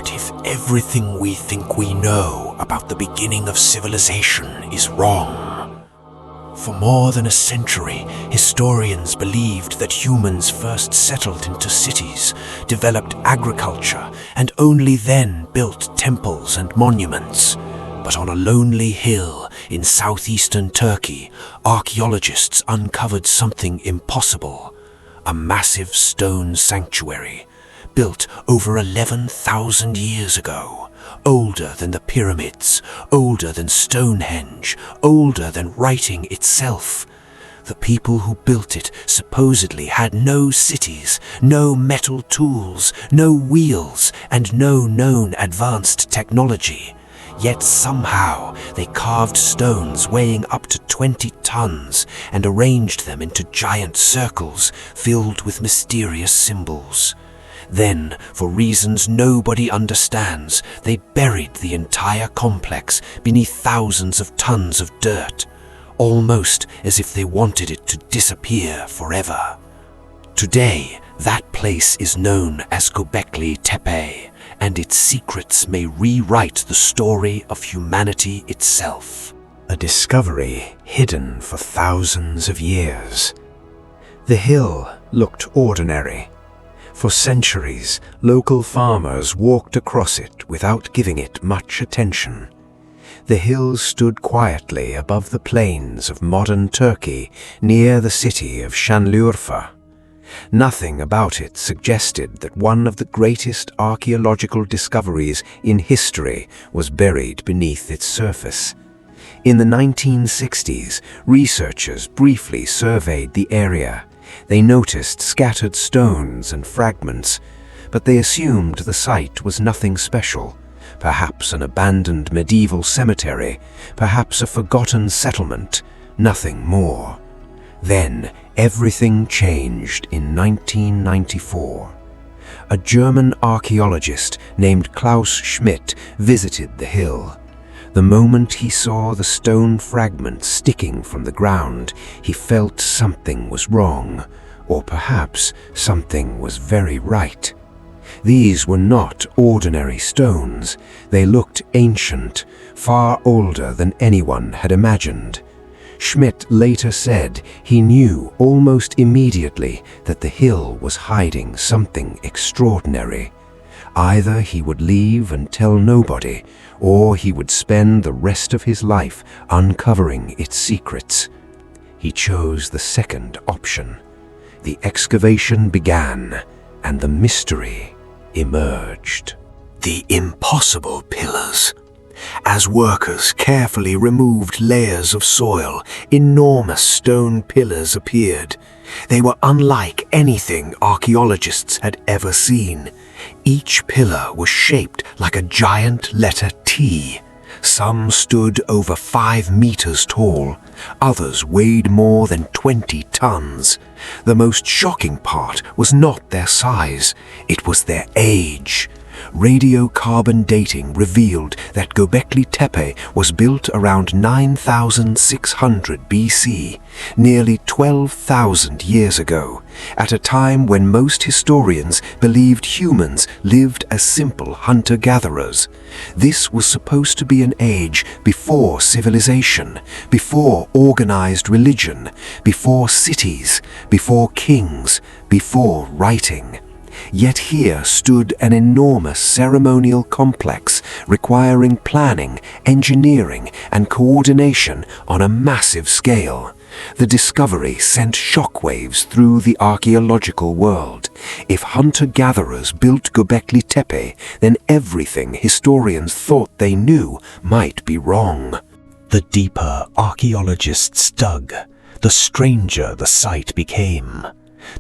What if everything we think we know about the beginning of civilization is wrong? For more than a century, historians believed that humans first settled into cities, developed agriculture, and only then built temples and monuments. But on a lonely hill in southeastern Turkey, archaeologists uncovered something impossible: a massive stone sanctuary, built over 11,000 years ago, older than the pyramids, older than Stonehenge, older than writing itself. The people who built it supposedly had no cities, no metal tools, no wheels, and no known advanced technology. Yet somehow they carved stones weighing up to 20 tons and arranged them into giant circles filled with mysterious symbols. Then, for reasons nobody understands, they buried the entire complex beneath thousands of tons of dirt, almost as if they wanted it to disappear forever. Today, that place is known as Göbekli Tepe, and its secrets may rewrite the story of humanity itself. A discovery hidden for thousands of years. The hill looked ordinary. For centuries, local farmers walked across it without giving it much attention. The hill stood quietly above the plains of modern Turkey near the city of Şanlıurfa. Nothing about it suggested that one of the greatest archaeological discoveries in history was buried beneath its surface. In the 1960s, researchers briefly surveyed the area. They noticed scattered stones and fragments, but they assumed the site was nothing special. Perhaps an abandoned medieval cemetery, perhaps a forgotten settlement, nothing more. Then everything changed in 1994. A German archaeologist named Klaus Schmidt visited the hill. The moment he saw the stone fragment sticking from the ground, he felt something was wrong, or perhaps something was very right. These were not ordinary stones. They looked ancient, far older than anyone had imagined. Schmidt later said he knew almost immediately that the hill was hiding something extraordinary. Either he would leave and tell nobody, or he would spend the rest of his life uncovering its secrets. He chose the second option. The excavation began, and the mystery emerged. The impossible pillars. As workers carefully removed layers of soil, enormous stone pillars appeared. They were unlike anything archaeologists had ever seen. Each pillar was shaped like a giant letter T. Some stood over 5 meters tall. Others weighed more than 20 tons. The most shocking part was not their size, it was their age. Radiocarbon dating revealed that Göbekli Tepe was built around 9,600 BC, nearly 12,000 years ago, at a time when most historians believed humans lived as simple hunter-gatherers. This was supposed to be an age before civilization, before organized religion, before cities, before kings, before writing. Yet here stood an enormous ceremonial complex requiring planning, engineering, and coordination on a massive scale. The discovery sent shockwaves through the archaeological world. If hunter-gatherers built Göbekli Tepe, then everything historians thought they knew might be wrong. The deeper archaeologists dug, the stranger the site became.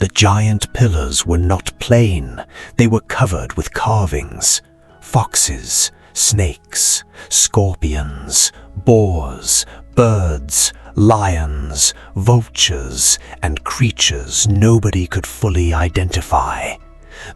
The giant pillars were not plain, they were covered with carvings. Foxes, snakes, scorpions, boars, birds, lions, vultures, and creatures nobody could fully identify.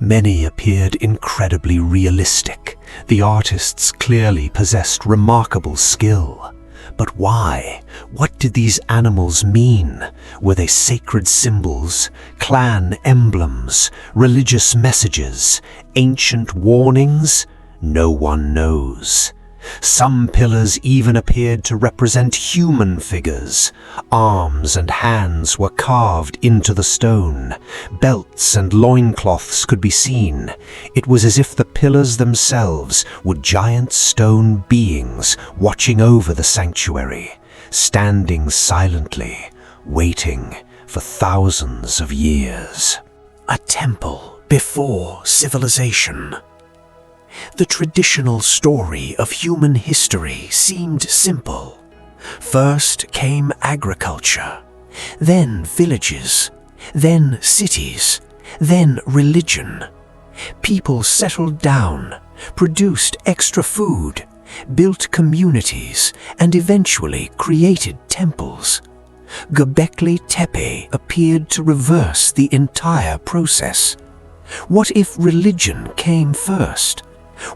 Many appeared incredibly realistic. The artists clearly possessed remarkable skill. But why? What did these animals mean? Were they sacred symbols, clan emblems, religious messages, ancient warnings? No one knows. Some pillars even appeared to represent human figures. Arms and hands were carved into the stone. Belts and loincloths could be seen. It was as if the pillars themselves were giant stone beings watching over the sanctuary, standing silently, waiting for thousands of years. A temple before civilization. The traditional story of human history seemed simple. First came agriculture, then villages, then cities, then religion. People settled down, produced extra food, built communities, and eventually created temples. Göbekli Tepe appeared to reverse the entire process. What if religion came first?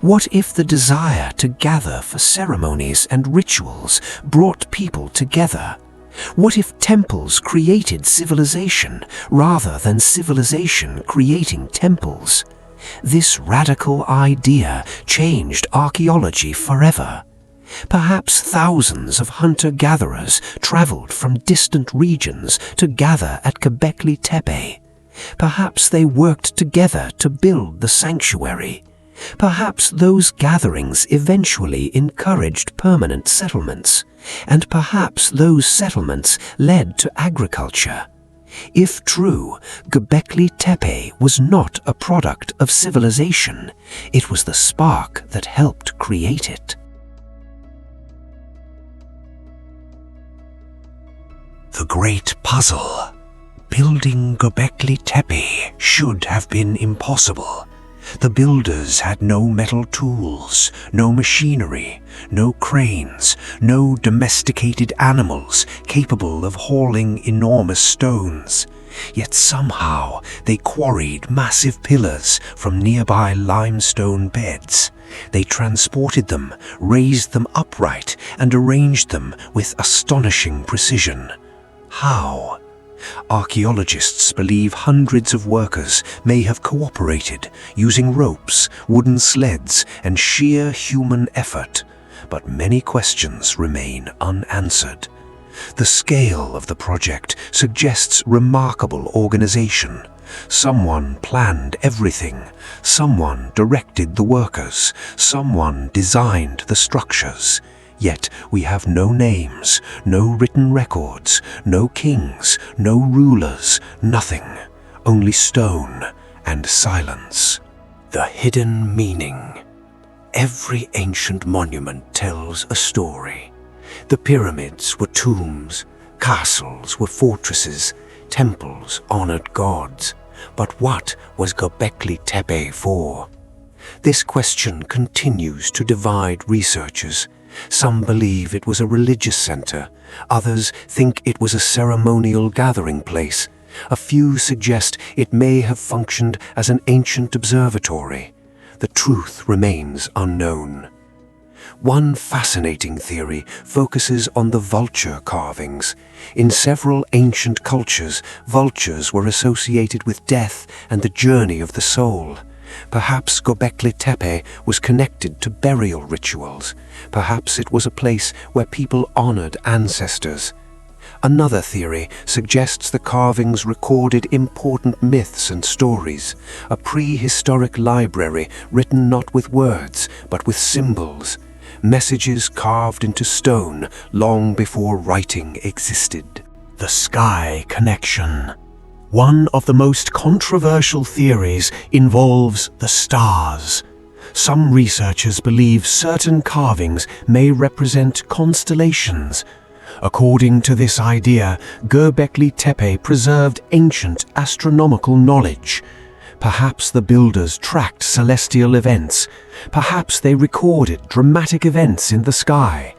What if the desire to gather for ceremonies and rituals brought people together? What if temples created civilization rather than civilization creating temples? This radical idea changed archaeology forever. Perhaps thousands of hunter-gatherers traveled from distant regions to gather at Göbekli Tepe. Perhaps they worked together to build the sanctuary. Perhaps those gatherings eventually encouraged permanent settlements, and perhaps those settlements led to agriculture. If true, Göbekli Tepe was not a product of civilization, it was the spark that helped create it. The Great Puzzle. Building Göbekli Tepe should have been impossible. The builders had no metal tools, no machinery, no cranes, no domesticated animals capable of hauling enormous stones. Yet somehow they quarried massive pillars from nearby limestone beds. They transported them, raised them upright, and arranged them with astonishing precision. How? Archaeologists believe hundreds of workers may have cooperated, using ropes, wooden sleds, and sheer human effort, but many questions remain unanswered. The scale of the project suggests remarkable organization. Someone planned everything, someone directed the workers, someone designed the structures. Yet we have no names, no written records, no kings, no rulers, nothing, only stone and silence. The hidden meaning. Every ancient monument tells a story. The pyramids were tombs, castles were fortresses, temples honored gods. But what was Göbekli Tepe for? This question continues to divide researchers. Some believe it was a religious center, others think it was a ceremonial gathering place. A few suggest it may have functioned as an ancient observatory. The truth remains unknown. One fascinating theory focuses on the vulture carvings. In several ancient cultures, vultures were associated with death and the journey of the soul. Perhaps Göbekli Tepe was connected to burial rituals. Perhaps it was a place where people honored ancestors. Another theory suggests the carvings recorded important myths and stories, a prehistoric library written not with words but with symbols, messages carved into stone long before writing existed. The sky connection. One of the most controversial theories involves the stars. Some researchers believe certain carvings may represent constellations. According to this idea, Göbekli Tepe preserved ancient astronomical knowledge. Perhaps the builders tracked celestial events. Perhaps they recorded dramatic events in the sky.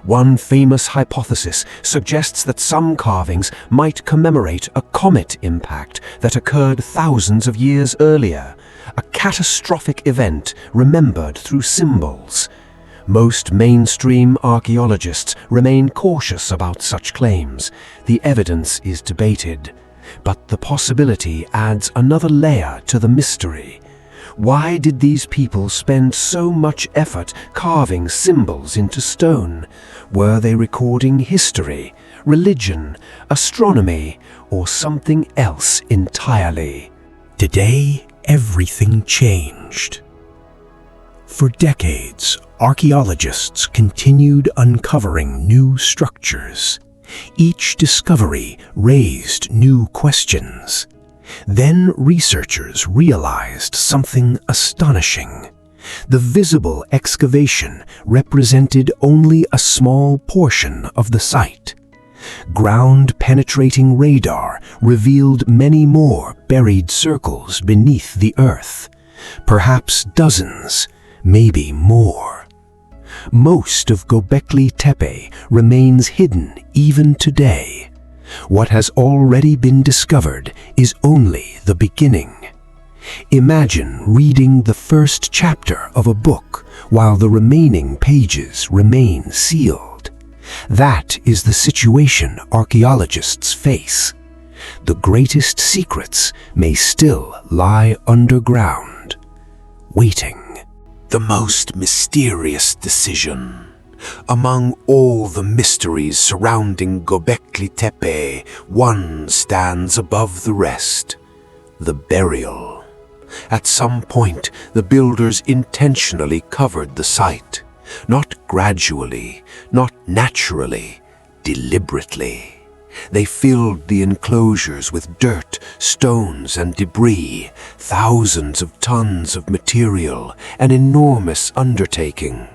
One famous hypothesis suggests that some carvings might commemorate a comet impact that occurred thousands of years earlier, a catastrophic event remembered through symbols. Most mainstream archaeologists remain cautious about such claims. The evidence is debated, but the possibility adds another layer to the mystery. Why did these people spend so much effort carving symbols into stone? Were they recording history, religion, astronomy, or something else entirely? Today, everything changed. For decades, archaeologists continued uncovering new structures. Each discovery raised new questions. Then researchers realized something astonishing. The visible excavation represented only a small portion of the site. Ground-penetrating radar revealed many more buried circles beneath the earth. Perhaps dozens, maybe more. Most of Göbekli Tepe remains hidden even today. What has already been discovered is only the beginning. Imagine reading the first chapter of a book while the remaining pages remain sealed. That is the situation archaeologists face. The greatest secrets may still lie underground, waiting. The most mysterious decision. Among all the mysteries surrounding Göbekli Tepe, one stands above the rest: the burial. At some point, the builders intentionally covered the site. Not gradually, not naturally, deliberately. They filled the enclosures with dirt, stones, and debris, thousands of tons of material, an enormous undertaking.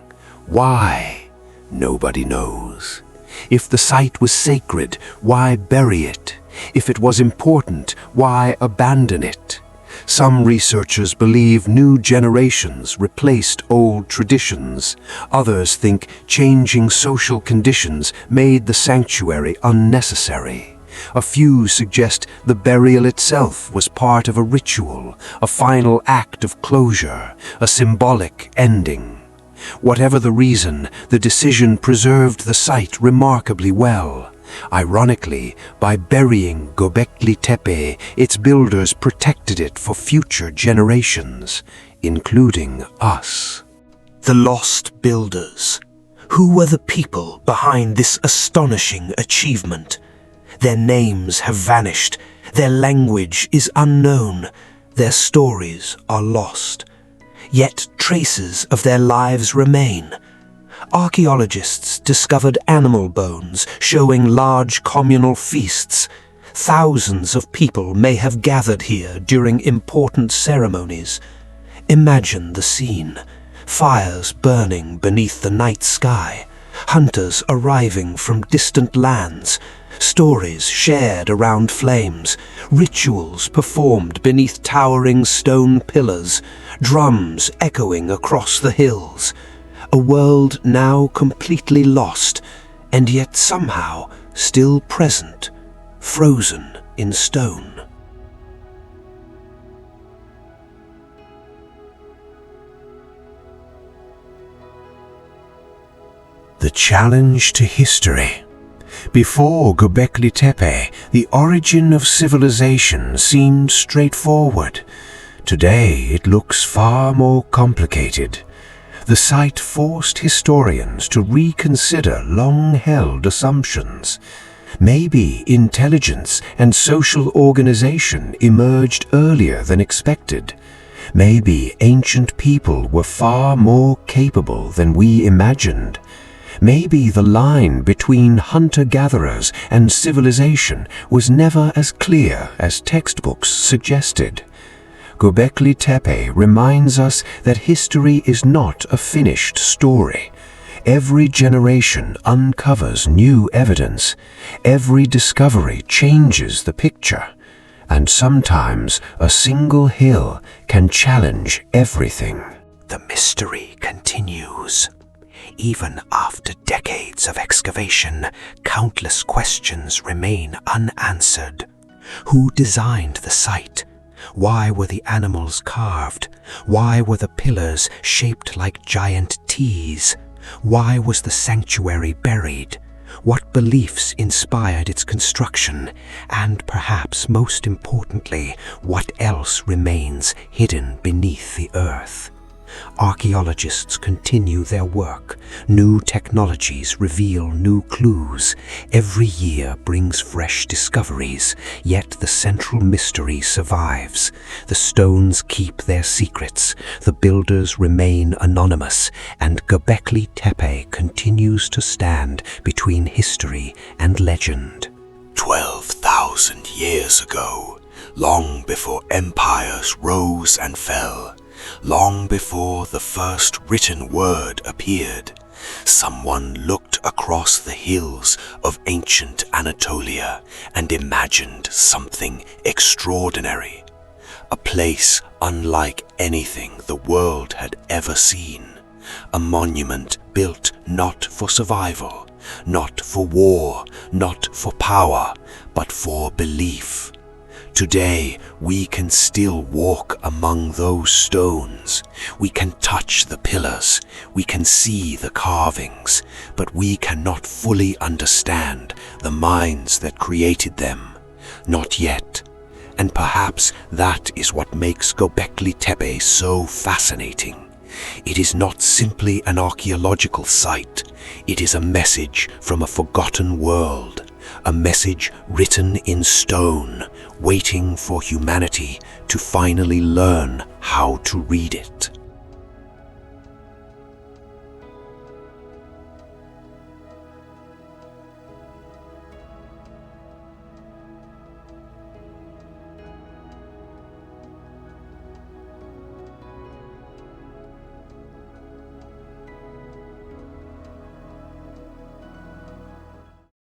Why? Nobody knows. If the site was sacred, why bury it? If it was important, why abandon it? Some researchers believe new generations replaced old traditions. Others think changing social conditions made the sanctuary unnecessary. A few suggest the burial itself was part of a ritual, a final act of closure, a symbolic ending. Whatever the reason, the decision preserved the site remarkably well. Ironically, by burying Göbekli Tepe, its builders protected it for future generations, including us. The lost builders. Who were the people behind this astonishing achievement? Their names have vanished, their language is unknown, their stories are lost. Yet traces of their lives remain. Archaeologists discovered animal bones showing large communal feasts. Thousands of people may have gathered here during important ceremonies. Imagine the scene: fires burning beneath the night sky, hunters arriving from distant lands, stories shared around flames, rituals performed beneath towering stone pillars, drums echoing across the hills. A world now completely lost, and yet somehow still present, frozen in stone. The challenge to history. Before Göbekli Tepe, the origin of civilization seemed straightforward. Today it looks far more complicated. The site forced historians to reconsider long-held assumptions. Maybe intelligence and social organization emerged earlier than expected. Maybe ancient people were far more capable than we imagined. Maybe the line between hunter-gatherers and civilization was never as clear as textbooks suggested. Göbekli Tepe reminds us that history is not a finished story. Every generation uncovers new evidence. Every discovery changes the picture. And sometimes a single hill can challenge everything. The mystery continues. Even after decades of excavation, countless questions remain unanswered. Who designed the site? Why were the animals carved? Why were the pillars shaped like giant T's? Why was the sanctuary buried? What beliefs inspired its construction, and perhaps most importantly, what else remains hidden beneath the earth. Archaeologists continue their work. New technologies reveal new clues. Every year brings fresh discoveries, yet the central mystery survives. The stones keep their secrets, the builders remain anonymous, and Göbekli Tepe continues to stand between history and legend. 12,000 years ago, long before empires rose and fell, long before the first written word appeared, someone looked across the hills of ancient Anatolia and imagined something extraordinary. A place unlike anything the world had ever seen. A monument built not for survival, not for war, not for power, but for belief. Today, we can still walk among those stones. We can touch the pillars, we can see the carvings, but we cannot fully understand the minds that created them. Not yet. And perhaps that is what makes Göbekli Tepe so fascinating. It is not simply an archaeological site. It is a message from a forgotten world. A message written in stone, waiting for humanity to finally learn how to read it.